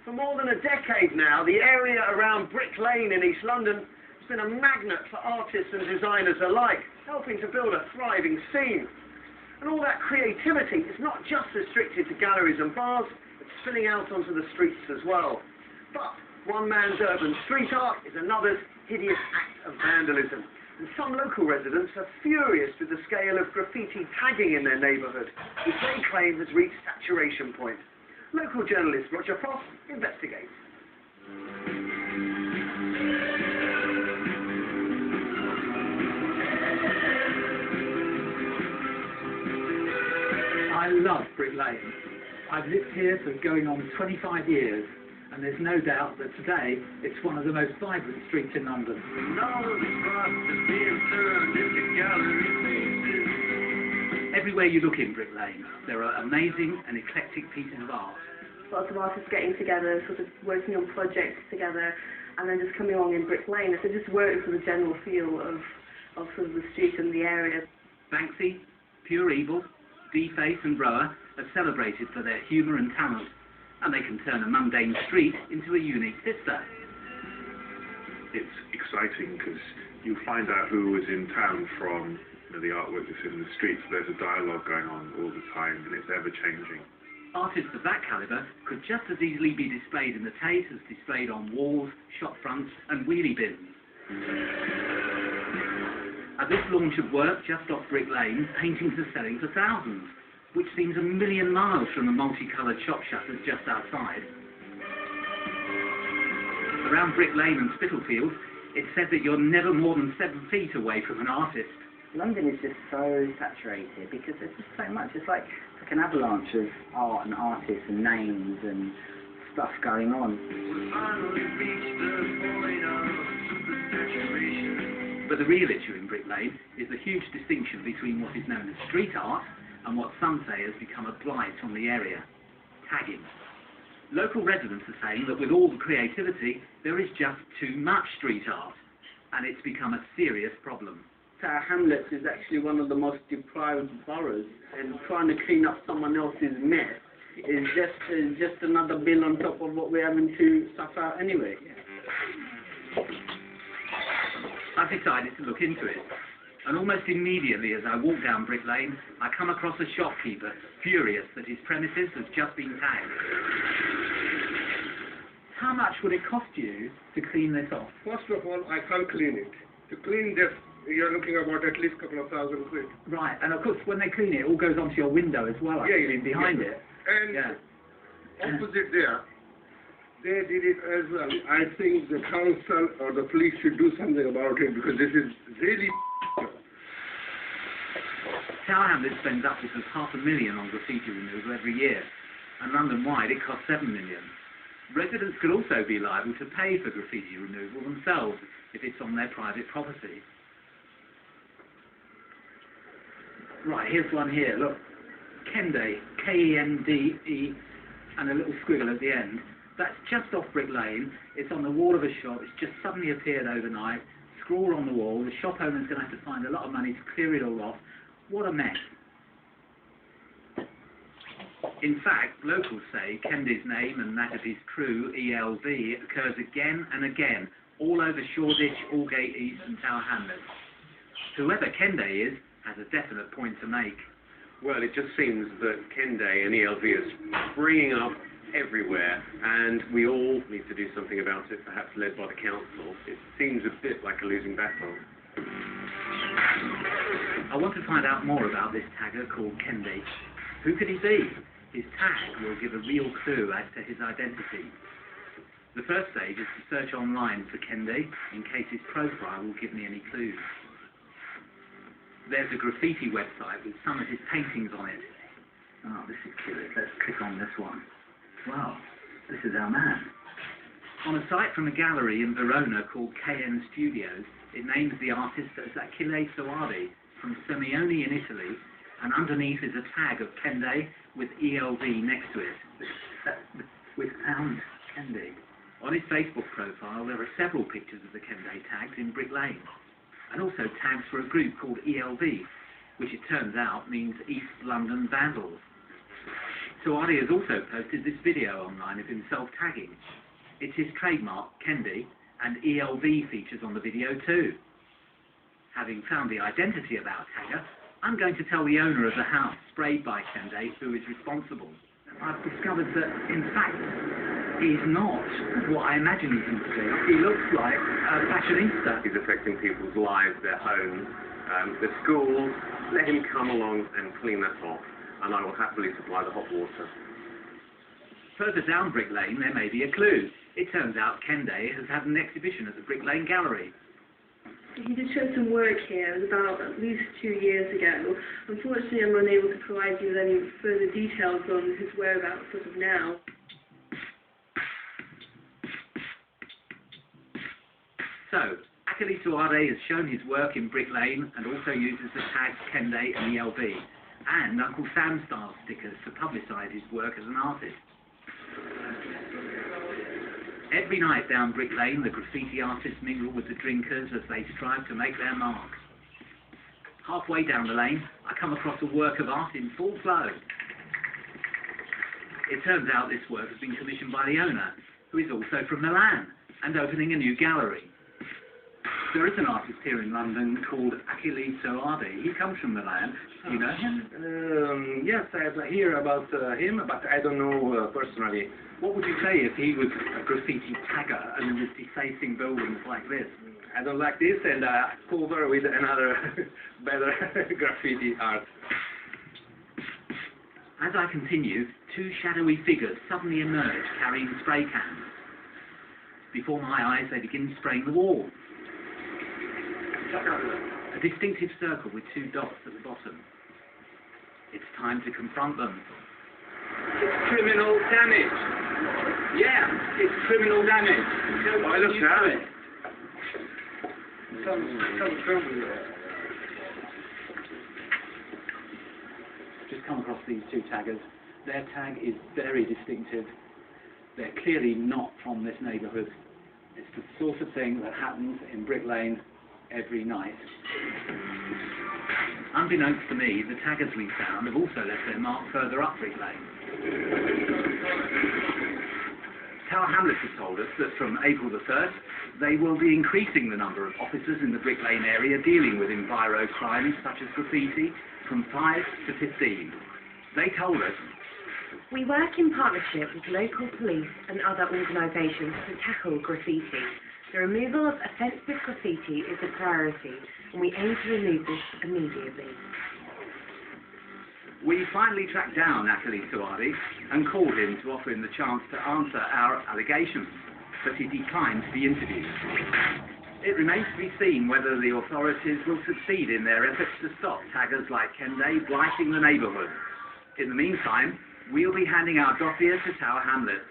For more than a decade now, the area around Bricklane in East London has been a magnet for artists and designers alike, helping to build a thriving scene. And all that creativity is not just restricted to galleries and bars, it's spilling out onto the streets as well. But one man's urban street art is another's hideous act of vandalism. And some local residents are furious with the scale of graffiti tagging in their neighbourhood, which they claim has reached saturation point. Local journalist Roger Frost investigates. I love Bricklane. I've lived here for going on 25 years, and there's no doubt that today it's one of the most vibrant streets in London. Everywhere you look in Bricklane, there are amazing and eclectic pieces of art. Lots of artists getting together, sort of working on projects together, and then just coming along in Bricklane. So just works for the general feel of sort of the street and the area. Banksy, Pure Evil, Deface and Rower are celebrated for their humour and talent, and they can turn a mundane street into a unique vista. It's exciting because you find out who is in town from the artwork that's in the streets. There's a dialogue going on all the time, and it's ever changing. Artists of that calibre could just as easily be displayed in the Tate as displayed on walls, shop fronts and wheelie bins. At this launch of work just off Bricklane, paintings are selling for thousands, which seems a million miles from the multicoloured shop shutters just outside. Around Bricklane and Spitalfields, it's said that you're never more than 7 feet away from an artist. London is just so saturated because there's just so much. It's like an avalanche of art and artists and names and stuff going on. But the real issue in Bricklane is the huge distinction between what is known as street art and what some say has become a blight on the area: tagging. Local residents are saying that with all the creativity, there is just too much street art, and it's become a serious problem. Tower Hamlets is actually one of the most deprived boroughs, and trying to clean up someone else's mess is just another bill on top of what we're having to suffer out anyway. I've decided to look into it, and almost immediately as I walk down Bricklane, I come across a shopkeeper furious that his premises has just been tagged. How much would it cost you to clean this off? First of all, I can't clean it. To clean this, you're looking about at least a couple of thousand quid. Right, and of course when they clean it all goes onto your window as well, behind it. And opposite there, they did it as well. I think the council or the police should do something about it because this is really. Tower Hamlets spends upwards of £500,000 on graffiti removal every year, and London-wide it costs £7 million. Residents could also be liable to pay for graffiti removal themselves if it's on their private property. Right, here's one here, look. Kende, K-E-N-D-E, and a little squiggle at the end. That's just off Bricklane. It's on the wall of a shop. It's just suddenly appeared overnight. Scrawl on the wall. The shop owner's going to have to find a lot of money to clear it all off. What a mess. In fact, locals say Kende's name and that of his crew, ELV, occurs again and again, all over Shoreditch, Aldgate East and Tower Hamlets. Whoever Kende is has a definite point to make. Well, it just seems that Kende and ELV are springing up everywhere, and we all need to do something about it, perhaps led by the council. It seems a bit like a losing battle. I want to find out more about this tagger called Kende. Who could he be? His tag will give a real clue as to his identity. The first stage is to search online for Kende, in case his profile will give me any clues. There's a graffiti website with some of his paintings on it. Oh, this is curious. Let's click on this one. Wow, this is our man. On a site from a gallery in Verona called KN Studios, it names the artist as Achille Soavi from Semione in Italy, and underneath is a tag of Kende with ELV next to it. We found Kende. On his Facebook profile, there are several pictures of the Kende tags in Bricklane, and also tags for a group called ELV, which it turns out means East London Vandals. Suwadi has also posted this video online of himself tagging. It's his trademark, Kendi, and ELV features on the video too. Having found the identity of our tagger, I'm going to tell the owner of the house sprayed by Kendi who is responsible. I've discovered that, in fact, he's not what I imagined him to be. He looks like a fashionista. He's affecting people's lives, their homes, their schools. Let him come along and clean that off, and I will happily supply the hot water. Further down Brick Lane, there may be a clue. It turns out Kendi has had an exhibition at the Bricklane Gallery. He did show some work here. It was about at least 2 years ago. Unfortunately, I'm unable to provide you with any further details on his whereabouts as of now. So, Akili Suwadi has shown his work in Brick Lane and also uses the tags Kendi and ELV and Uncle Sam style stickers to publicise his work as an artist. Every night down Brick Lane, the graffiti artists mingle with the drinkers as they strive to make their mark. Halfway down the lane, I come across a work of art in full flow. It turns out this work has been commissioned by the owner, who is also from Milan, and opening a new gallery. There is an artist here in London called Akili Suwadi. He comes from Milan. Do you know him? Yes, I hear about him, but I don't know personally. What would you say if he was a graffiti tagger and was defacing buildings like this? I don't like this, and cover with another better graffiti art. As I continue, two shadowy figures suddenly emerge carrying spray cans. Before my eyes, they begin spraying the wall. A distinctive circle with 2 dots at the bottom. It's time to confront them. It's criminal damage. Yeah, it's criminal damage. Why look at it? Some trouble. Just come across these 2 taggers. Their tag is very distinctive. They're clearly not from this neighbourhood. It's the sort of thing that happens in Brick Lane every night. Unbeknownst to me, the taggers we found have also left their mark further up Brick Lane. Tower Hamlets have told us that from April the 1st, they will be increasing the number of officers in the Brick Lane area dealing with enviro crimes such as graffiti from 5 to 15. They told us, "We work in partnership with local police and other organisations to tackle graffiti. The removal of offensive graffiti is a priority, and we aim to remove this immediately." we finally tracked down Akili Suwadi and called him to offer him the chance to answer our allegations, but he declined to be interviewed. It remains to be seen whether the authorities will succeed in their efforts to stop taggers like Kendi blighting the neighbourhood. In the meantime, we'll be handing our dossier to Tower Hamlets.